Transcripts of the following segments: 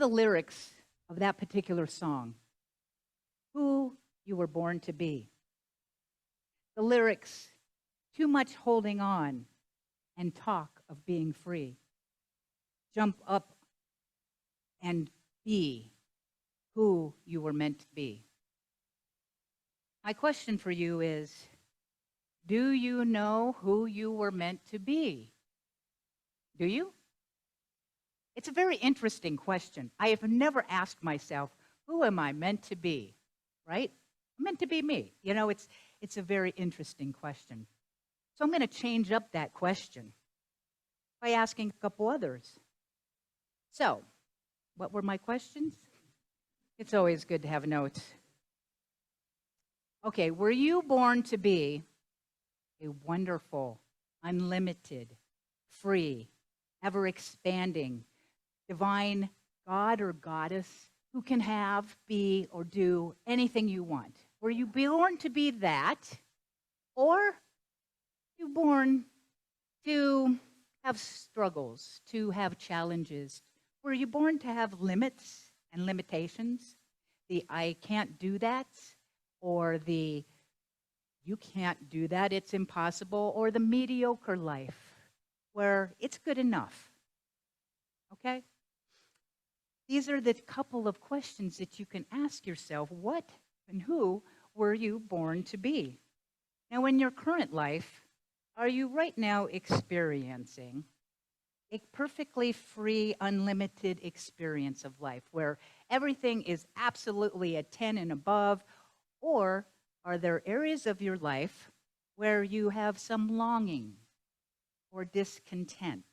the lyrics of that particular song, Who You Were Born to Be. The lyrics, too much holding on and talk of being free. Jump up and be who you were meant to be. My question for you is, do you know who you were meant to be? Do you? It's a very interesting question. I have never asked myself, who am I meant to be? Right? I'm meant to be me. You know, it's a very interesting question. So I'm going to change up that question by asking a couple others. So, what were my questions? It's always good to have notes. Okay, were you born to be a wonderful, unlimited, free, ever-expanding, divine God or goddess who can have, be, or do anything you want? Were you born to be that? Or were you born to have struggles, to have challenges? Were you born to have limits and limitations? The I can't do that, or the you can't do that, it's impossible, or the mediocre life where it's good enough. Okay? These are the couple of questions that you can ask yourself. What and who were you born to be? Now, in your current life, are you right now experiencing a perfectly free, unlimited experience of life where everything is absolutely a 10 and above? Or are there areas of your life where you have some longing or discontent?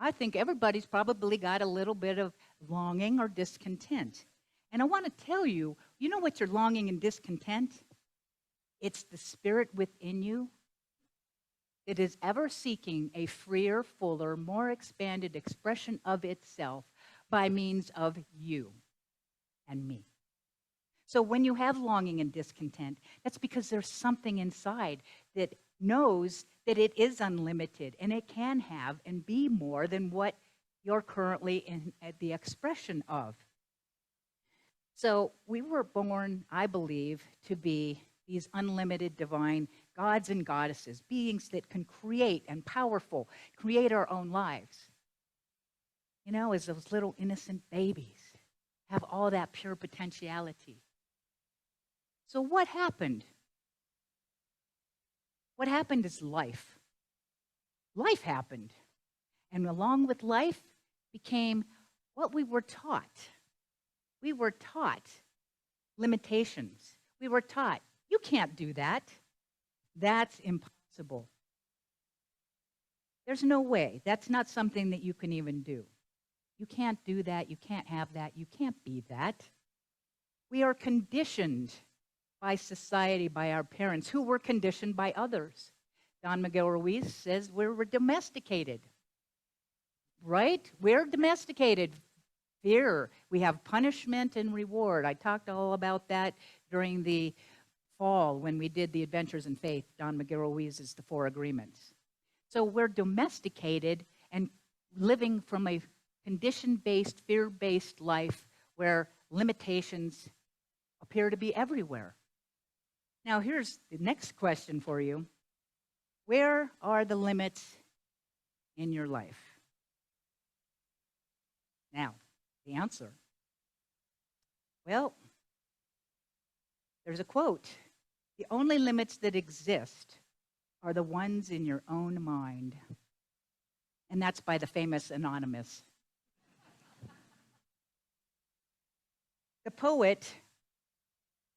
I think everybody's probably got a little bit of longing or discontent. And I want to tell you, you know what your longing and discontent? It's the spirit within you that is ever seeking a freer, fuller, more expanded expression of itself by means of you and me. So when you have longing and discontent, that's because there's something inside that knows that it is unlimited and it can have and be more than what you're currently in at the expression of. So we were born, I believe, to be these unlimited divine gods and goddesses, beings that can create and powerful, create our own lives. You know, as those little innocent babies have all that pure potentiality. So what happened? What happened is life. Life happened. And along with life became what we were taught. We were taught limitations. We were taught, you can't do that. That's impossible. There's no way. That's not something that you can even do. You can't do that. You can't have that. You can't be that. We are conditioned by society, by our parents, who were conditioned by others. Don Miguel Ruiz says we're domesticated, right? We're domesticated. Fear. We have punishment and reward. I talked all about that during the fall when we did the Adventures in Faith, Don Miguel Ruiz's The Four Agreements. So we're domesticated and living from a condition-based, fear-based life where limitations appear to be everywhere. Now, here's the next question for you. Where are the limits in your life? Now, the answer. Well, there's a quote. The only limits that exist are the ones in your own mind. And that's by the famous Anonymous. The poet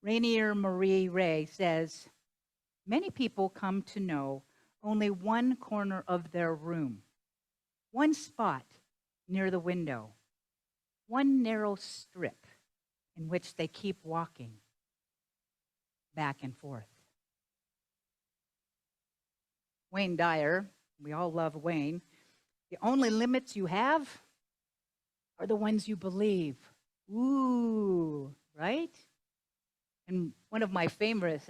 Rainier Marie Ray says, many people come to know only one corner of their room, one spot near the window, one narrow strip in which they keep walking back and forth. Wayne Dyer, we all love Wayne, the only limits you have are the ones you believe. Ooh, right? And one of my favorite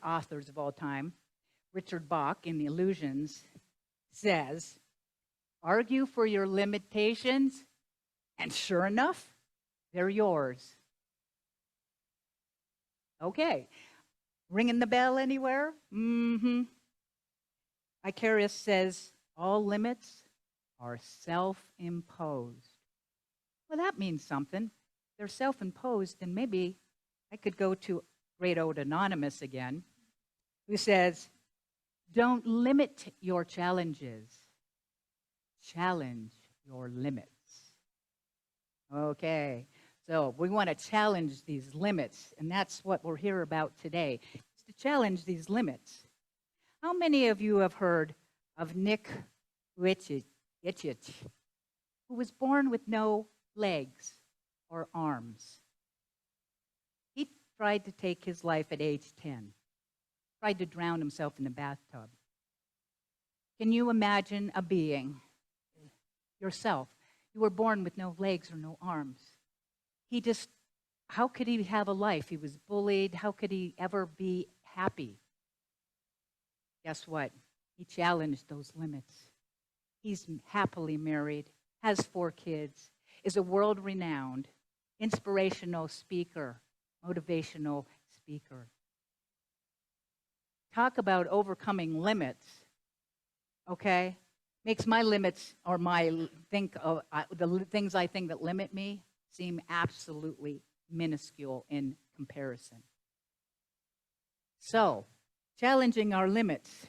authors of all time, Richard Bach in The Illusions, says, argue for your limitations, and sure enough, they're yours. Okay. Ringing the bell anywhere? Mm-hmm. Icarius says all limits are self-imposed. Well, that means something. They're self-imposed, and maybe I could go to Great Old Anonymous again, who says, don't limit your challenges. Challenge your limits. Okay, so we want to challenge these limits, and that's what we're here about today, is to challenge these limits. How many of you have heard of Nick Vujicic, who was born with no legs or arms? He tried to take his life at age 10, tried to drown himself in the bathtub. Can you imagine a being, yourself? You were born with no legs or no arms. How could he have a life? He was bullied. How could he ever be happy? Guess what? He challenged those limits. He's happily married, has 4 kids, is a world-renowned, inspirational speaker, motivational speaker. Talk about overcoming limits, okay? Makes my limits, or the things I think that limit me, seem absolutely minuscule in comparison. So, challenging our limits.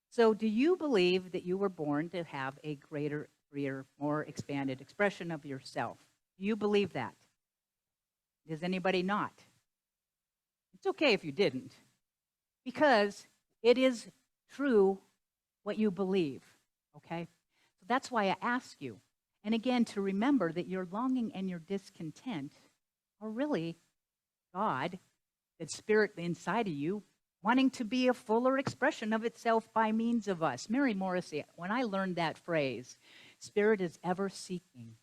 So, do you believe that you were born to have a greater, freer, more expanded expression of yourself? Do you believe that? Does anybody not? It's okay if you didn't, because it is true what you believe, okay? So that's why I ask you. And again, to remember that your longing and your discontent are really God, that spirit inside of you, wanting to be a fuller expression of itself by means of us. Mary Morrissey, when I learned that phrase, spirit is ever seeking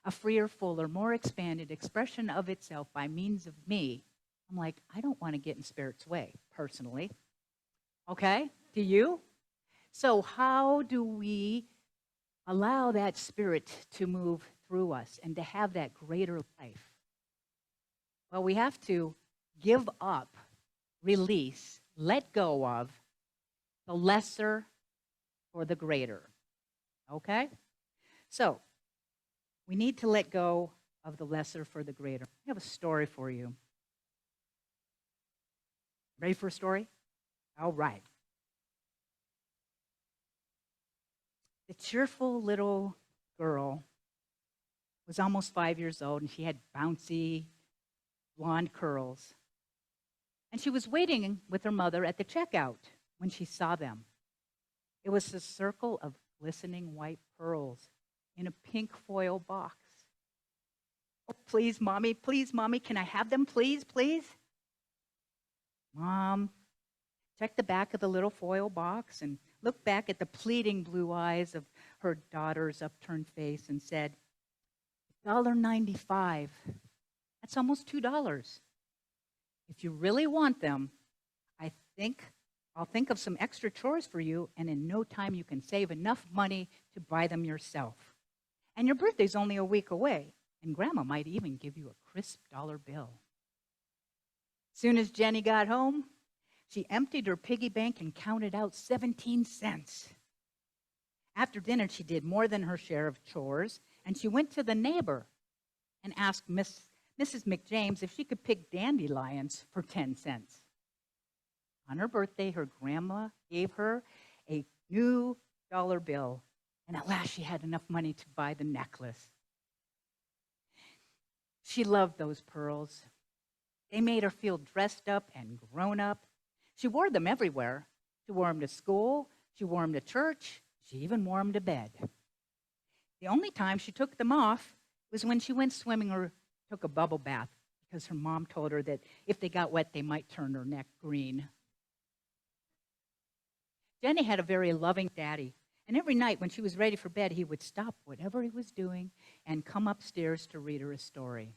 a freer, fuller, more expanded expression of itself by means of me, I'm like, I don't want to get in spirit's way, personally. Okay? Do you? So how do we allow that spirit to move through us and to have that greater life? Well, we have to give up, release, let go of the lesser for the greater. Okay? So, we need to let go of the lesser for the greater. I have a story for you. Ready for a story? All right. The cheerful little girl was almost 5 years old, and she had bouncy blonde curls. And she was waiting with her mother at the checkout when she saw them. It was a circle of glistening white pearls in a pink foil box. Oh, please, Mommy, can I have them, please, please? Mom checked the back of the little foil box and looked back at the pleading blue eyes of her daughter's upturned face and said, $1.95. That's almost $2. If you really want them, I'll think of some extra chores for you, and in no time you can save enough money to buy them yourself. And your birthday's only a week away, and Grandma might even give you a crisp dollar bill. Soon as Jenny got home, she emptied her piggy bank and counted out 17 cents. After dinner, she did more than her share of chores, and she went to the neighbor and asked Mrs. McJames if she could pick dandelions for 10 cents. On her birthday, her grandma gave her a new dollar bill, and at last she had enough money to buy the necklace. She loved those pearls. They made her feel dressed up and grown up. She wore them everywhere. She wore them to school. She wore them to church. She even wore them to bed. The only time she took them off was when she went swimming or took a bubble bath, because her mom told her that if they got wet, they might turn her neck green. Jenny had a very loving daddy, and every night when she was ready for bed, he would stop whatever he was doing and come upstairs to read her a story.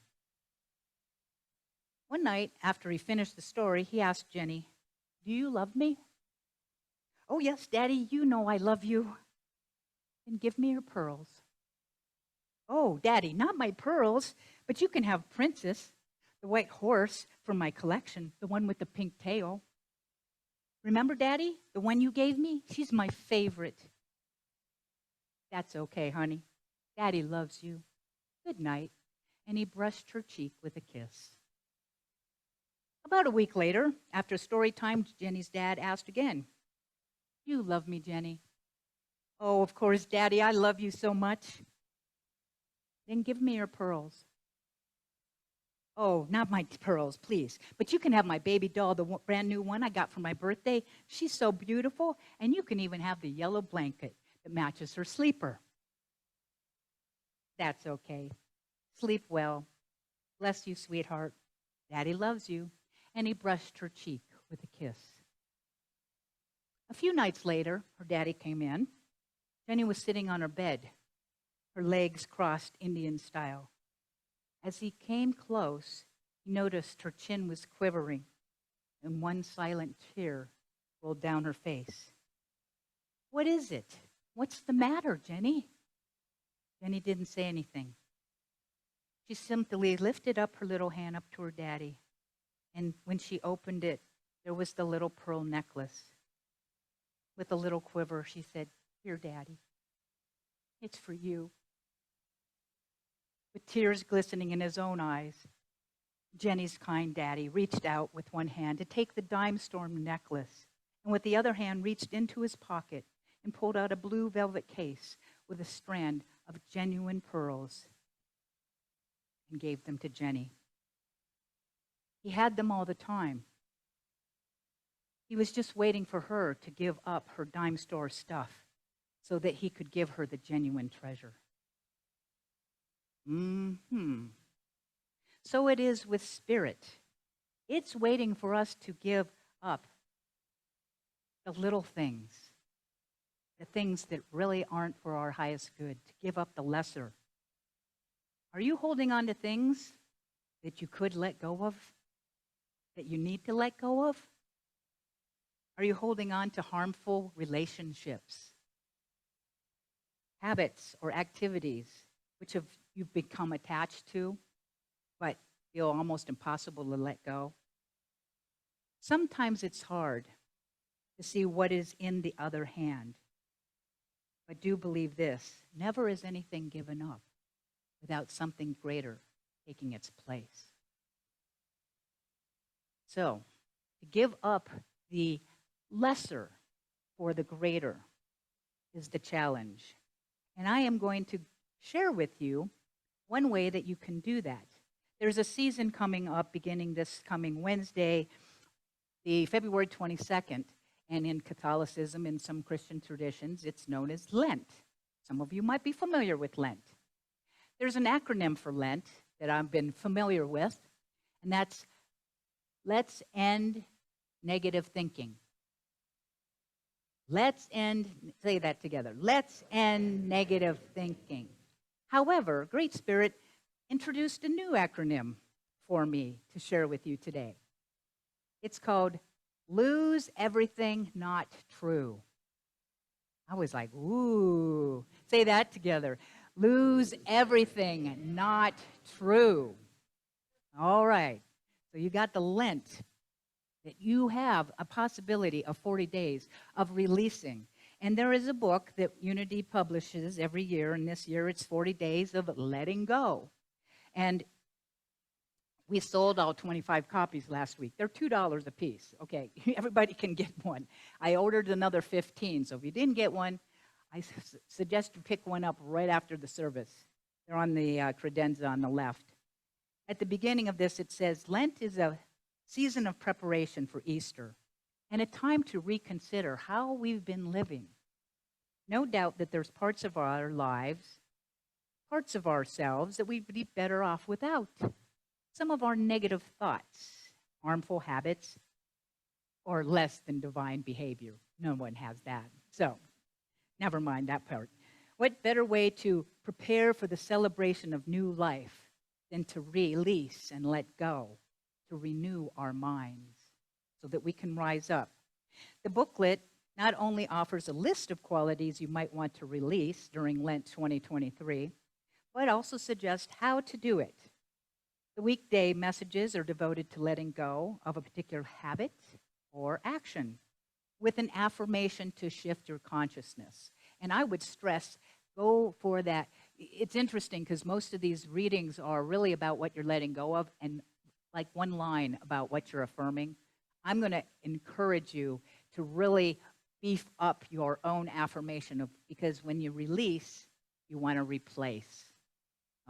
One night, after he finished the story, he asked Jenny, "Do you love me?" "Oh, yes, Daddy, you know I love you." Then give me your pearls. Oh, Daddy, not my pearls, but you can have Princess, the white horse from my collection, the one with the pink tail. Remember, Daddy, the one you gave me? She's my favorite. That's okay, honey. Daddy loves you. Good night. And he brushed her cheek with a kiss. About a week later, after story time, Jenny's dad asked again, You love me, Jenny? Oh, of course, Daddy, I love you so much. Then give me your pearls. Oh, not my pearls, please. But you can have my baby doll, the brand new one I got for my birthday. She's so beautiful. And you can even have the yellow blanket that matches her sleeper. That's okay. Sleep well. Bless you, sweetheart. Daddy loves you. And he brushed her cheek with a kiss. A few nights later, her daddy came in. Jenny was sitting on her bed, her legs crossed Indian style. As he came close, he noticed her chin was quivering, and one silent tear rolled down her face. What is it? What's the matter, Jenny? Jenny didn't say anything. She simply lifted up her little hand up to her daddy, and when she opened it, there was the little pearl necklace. With a little quiver, she said, Here, Daddy, it's for you. With tears glistening in his own eyes, Jenny's kind daddy reached out with one hand to take the dime-storm necklace, and with the other hand reached into his pocket and pulled out a blue velvet case with a strand of genuine pearls and gave them to Jenny. He had them all the time. He was just waiting for her to give up her dime store stuff so that he could give her the genuine treasure. So it is with spirit. It's waiting for us to give up the little things, the things that really aren't for our highest good, to give up the lesser. Are you holding on to things that you could let go of, that you need to let go of? Are you holding on to harmful relationships, habits, or activities which you've become attached to, but feel almost impossible to let go? Sometimes it's hard to see what is in the other hand. But do believe this, never is anything given up without something greater taking its place. So, to give up the lesser for the greater is the challenge. And I am going to share with you one way that you can do that. There's a season coming up beginning this coming Wednesday, the February 22nd, and in Catholicism, in some Christian traditions, it's known as Lent. Some of you might be familiar with Lent. There's an acronym for Lent that I've been familiar with, and that's Let's End Negative Thinking. Say that together. Let's end negative thinking. However, Great Spirit introduced a new acronym for me to share with you today. It's called Lose Everything Not True. I was like, ooh. Say that together. Lose everything not true. All right. So you got the Lent that you have a possibility of 40 days of releasing. And there is a book that Unity publishes every year, and this year it's 40 Days of Letting Go. And we sold all 25 copies last week. They're $2 a piece. Okay, everybody can get one. I ordered another 15, so if you didn't get one, I suggest you pick one up right after the service. They're on the credenza on the left. At the beginning of this, it says, Lent is a season of preparation for Easter and a time to reconsider how we've been living. No doubt that there's parts of our lives, parts of ourselves that we'd be better off without. Some of our negative thoughts, harmful habits, or less than divine behavior. No one has that. So, never mind that part. What better way to prepare for the celebration of new life than to release and let go, to renew our minds so that we can rise up? The booklet not only offers a list of qualities you might want to release during Lent 2023, but also suggests how to do it. The weekday messages are devoted to letting go of a particular habit or action with an affirmation to shift your consciousness. And I would stress, go for that. It's interesting because most of these readings are really about what you're letting go of and like one line about what you're affirming. I'm going to encourage you to really beef up your own affirmation because when you release, you want to replace.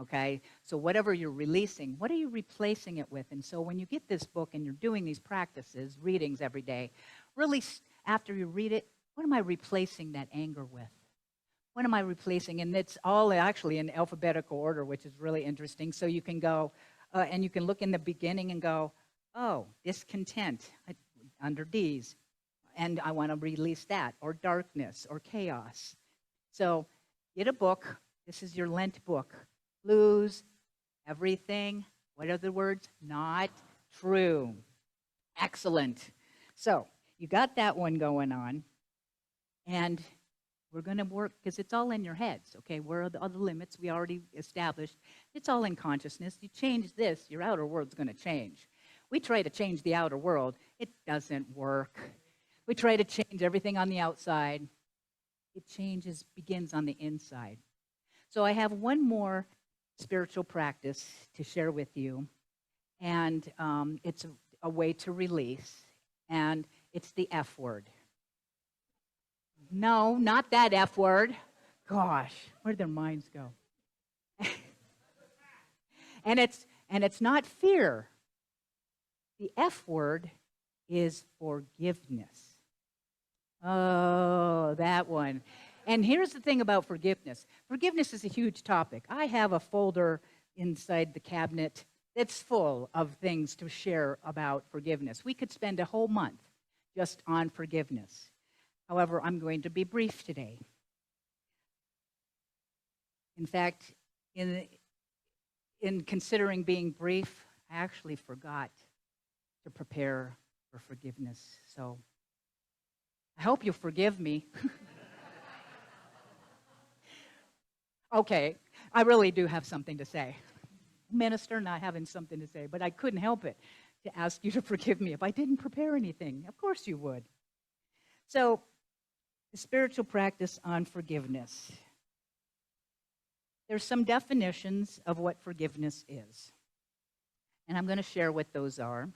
Okay? So whatever you're releasing, what are you replacing it with? And so when you get this book and you're doing these practices, readings every day, really after you read it, what am I replacing that anger with? What am I replacing? And it's all actually in alphabetical order, which is really interesting. So you can go and you can look in the beginning and go, oh, discontent under D's. And I want to release that, or darkness, or chaos. So get a book. This is your Lent book. Lose everything. What are the words? Not true. Excellent. So you got that one going on. And we're going to work, because it's all in your heads, okay? Where are the other limits we already established? It's all in consciousness. You change this, your outer world's going to change. We try to change the outer world. It doesn't work. We try to change everything on the outside. It begins on the inside. So I have one more spiritual practice to share with you, and it's a way to release, and it's the F word. No, not that F word. Gosh, where'd their minds go? and it's not fear. The F word is forgiveness. Oh, that one. And here's the thing about forgiveness. Forgiveness is a huge topic. I have a folder inside the cabinet that's full of things to share about forgiveness. We could spend a whole month just on forgiveness. However, I'm going to be brief today. In fact, in considering being brief, I actually forgot to prepare for forgiveness. So I hope you'll forgive me. Okay, I really do have something to say. Minister not having something to say, but I couldn't help it to ask you to forgive me if I didn't prepare anything. Of course you would. So, the spiritual practice on forgiveness. There's some definitions of what forgiveness is. And I'm going to share what those are.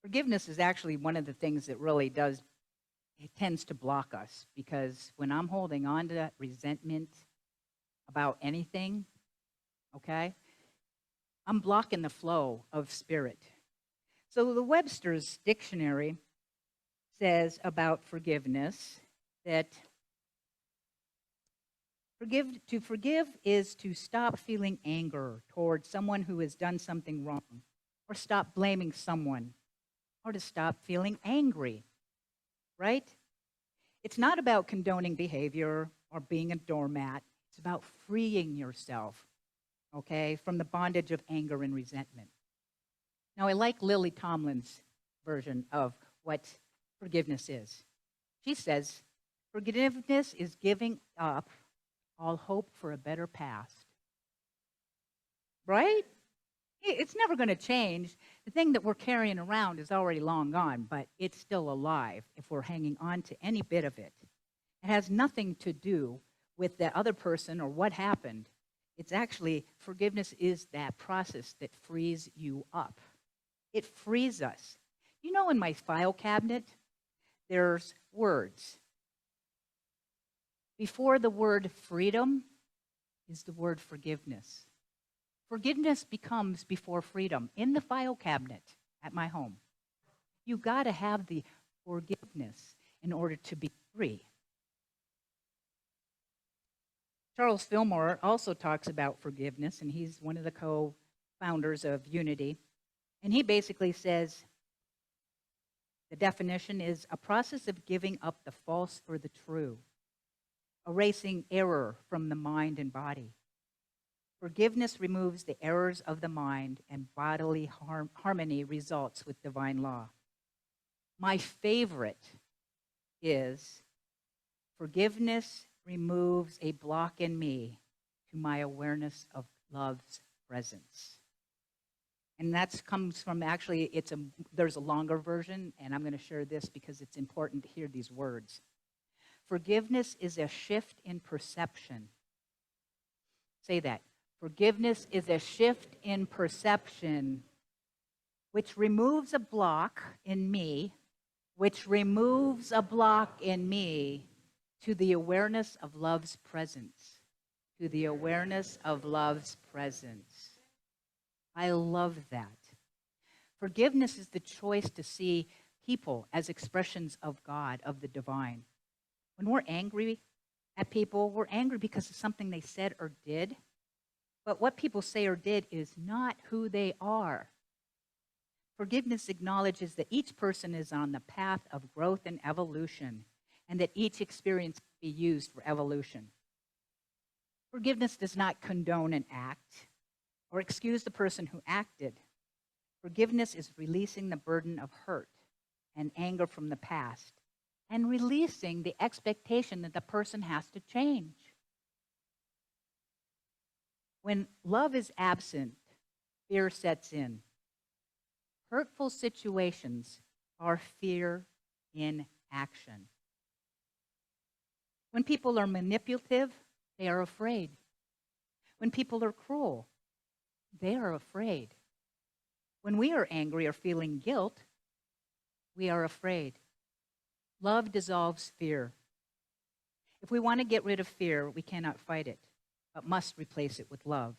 Forgiveness is actually one of the things that really it tends to block us, because when I'm holding on to that resentment about anything, okay, I'm blocking the flow of spirit. So the Webster's Dictionary says about forgiveness that to forgive is to stop feeling anger toward someone who has done something wrong, or stop blaming someone, or to stop feeling angry, right? It's not about condoning behavior or being a doormat. It's about freeing yourself, okay, from the bondage of anger and resentment. Now, I like Lily Tomlin's version of what forgiveness is. She says, forgiveness is giving up all hope for a better past. Right? It's never going to change. The thing that we're carrying around is already long gone, but it's still alive if we're hanging on to any bit of it. It has nothing to do with the other person or what happened. It's actually, forgiveness is that process that frees you up. It frees us. You know, in my file cabinet, there's words. Before the word freedom is the word forgiveness. Forgiveness becomes before freedom in the file cabinet at my home. You got to have the forgiveness in order to be free. Charles Fillmore also talks about forgiveness, and he's one of the co-founders of Unity. And he basically says the definition is a process of giving up the false for the true, erasing error from the mind and body. Forgiveness removes the errors of the mind, and bodily harmony results with divine law. My favorite is forgiveness removes a block in me to my awareness of love's presence. And that comes from actually, there's a longer version, and I'm going to share this because it's important to hear these words. Forgiveness is a shift in perception. Say that. Forgiveness is a shift in perception which removes a block in me, to the awareness of love's presence. To the awareness of love's presence. I love that. Forgiveness is the choice to see people as expressions of God, of the divine. When we're angry at people, we're angry because of something they said or did. But what people say or did is not who they are. Forgiveness acknowledges that each person is on the path of growth and evolution, and that each experience can be used for evolution. Forgiveness does not condone an act or excuse the person who acted. Forgiveness is releasing the burden of hurt and anger from the past and releasing the expectation that the person has to change. When love is absent, fear sets in. Hurtful situations are fear in action. When people are manipulative, they are afraid. When people are cruel, they are afraid. When we are angry or feeling guilt, we are afraid. Love dissolves fear. If we want to get rid of fear, we cannot fight it, but must replace it with love.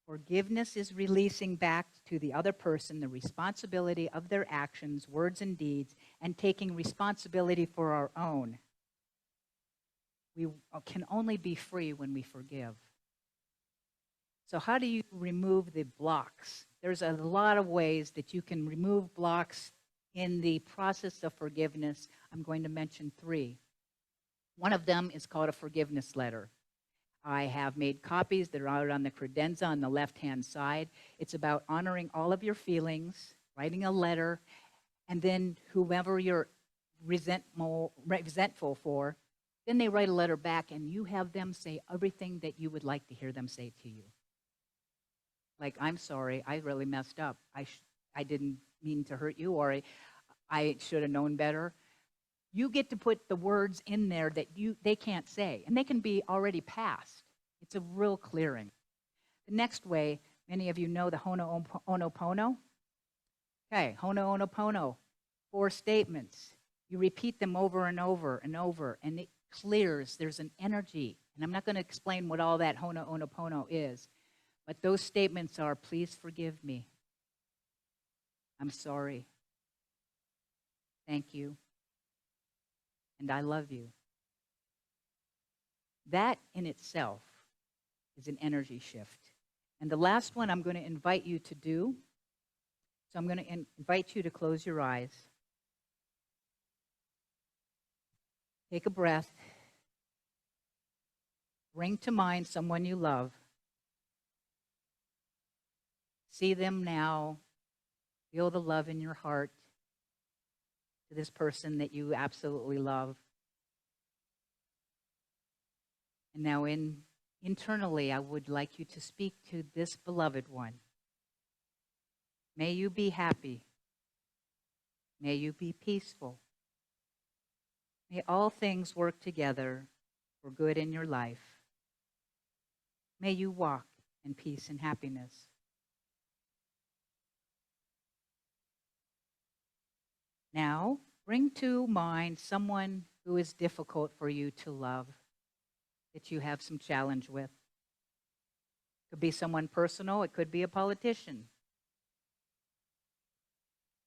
Forgiveness is releasing back to the other person the responsibility of their actions, words, and deeds, and taking responsibility for our own. We can only be free when we forgive. So how do you remove the blocks? There's a lot of ways that you can remove blocks in the process of forgiveness. I'm going to mention 3. One of them is called a forgiveness letter. I have made copies that are out on the credenza on the left-hand side. It's about honoring all of your feelings, writing a letter, and then whomever you're resentful for, then they write a letter back, and you have them say everything that you would like to hear them say to you. Like, I'm sorry, I really messed up. I didn't mean to hurt you, or I should have known better. You get to put the words in there that they can't say, and they can be already past. It's a real clearing. The next way, many of you know the Ho'oponopono. Okay, Ho'oponopono, 4 statements. You repeat them over and over and over, and it clears. There's an energy, and I'm not going to explain what all that Ho'oponopono is, but those statements are, please forgive me. I'm sorry. Thank you. And I love you. That in itself is an energy shift. And the last one I'm going to invite you to do, so I'm going to invite you to close your eyes. Take a breath. Bring to mind someone you love. See them now. Feel the love in your heart to this person that you absolutely love. And now internally, I would like you to speak to this beloved one. May you be happy. May you be peaceful. May all things work together for good in your life. May you walk in peace and happiness. Now, bring to mind someone who is difficult for you to love, that you have some challenge with. It could be someone personal. It could be a politician.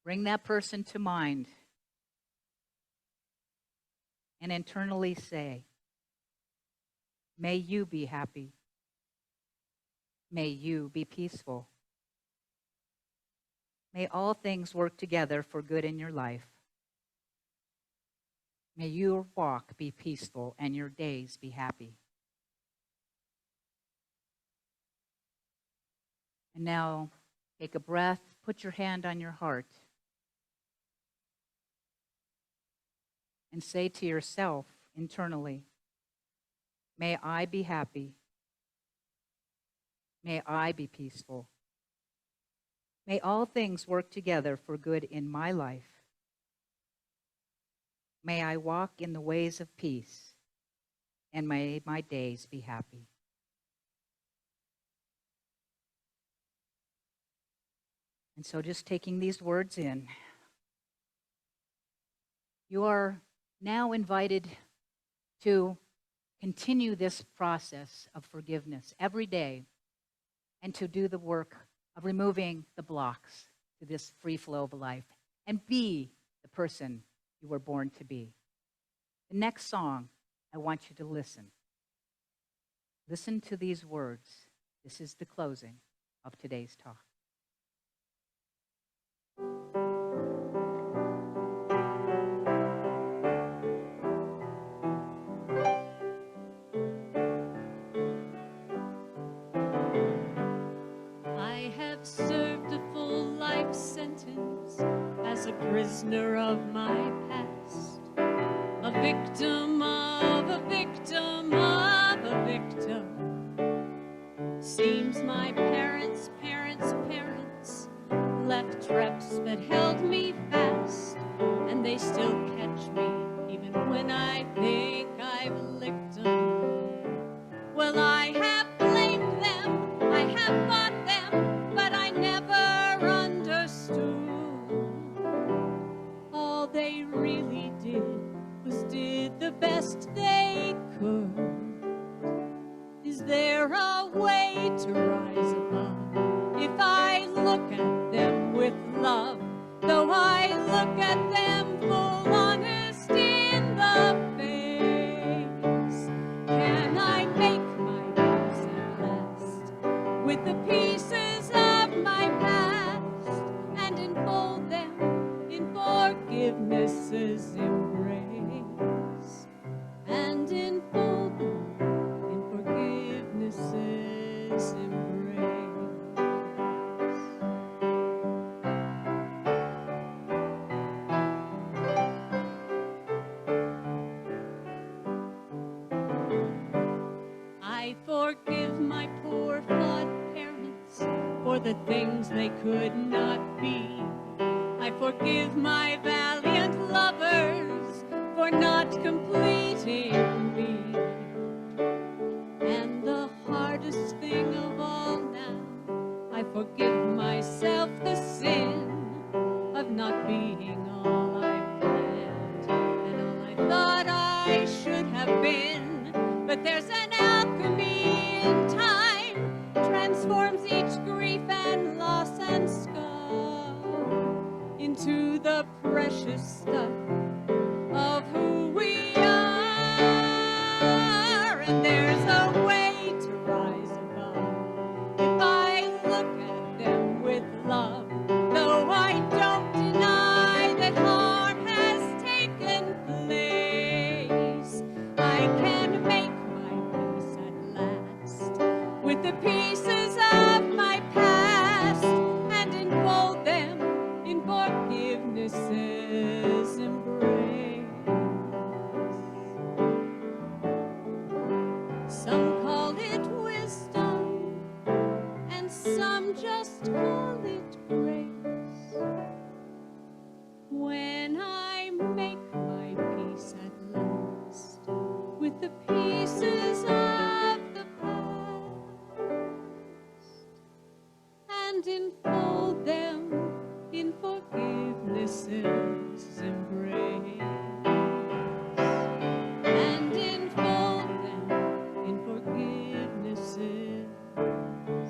Bring that person to mind and internally say, may you be happy. May you be peaceful. May all things work together for good in your life. May your walk be peaceful and your days be happy. And now, take a breath, put your hand on your heart. and say to yourself internally, may I be happy. May I be peaceful. May all things work together for good in my life. May I walk in the ways of peace, and may my days be happy. And so just taking these words in, you are now invited to continue this process of forgiveness every day and to do the work of removing the blocks to this free flow of life and be the person you were born to be. The next song, I want you to listen. Listen to these words. This is the closing of today's talk. I have served a full life sentence as a prisoner of my past, a victim of a victim of a victim. Seems my parents' parents' parents left traps that held me fast, and they still catch me even when I think I've licked them. Well, I have blamed them, I have fought them, but I never understood. All they really did was did the best they could. Is there a way to rise above if I look at them with love? Though I look at them full honest in the face, can I make my peace at last with the pieces of my past and enfold them in forgiveness's embrace, and enfold them in forgiveness's embrace? I forgive my poor flawed parents for the things they could not be. I forgive my valiant lovers for not completing me. And the hardest thing of all now, I forgive myself the sin of not being all I planned and all I thought I should have been. But there's an alchemy in time, transforms each grief and loss and scar into the precious stuff of who we are. And there's a way to rise above if I look at them with love, though I don't deny that harm has taken place. I can make with the pieces of my past and enfold them in forgiveness's embrace. Some call it wisdom, and some just call it grace. When I make my peace at last with the pieces of the and enfold them in forgiveness's embrace, and enfold them in forgiveness's embrace.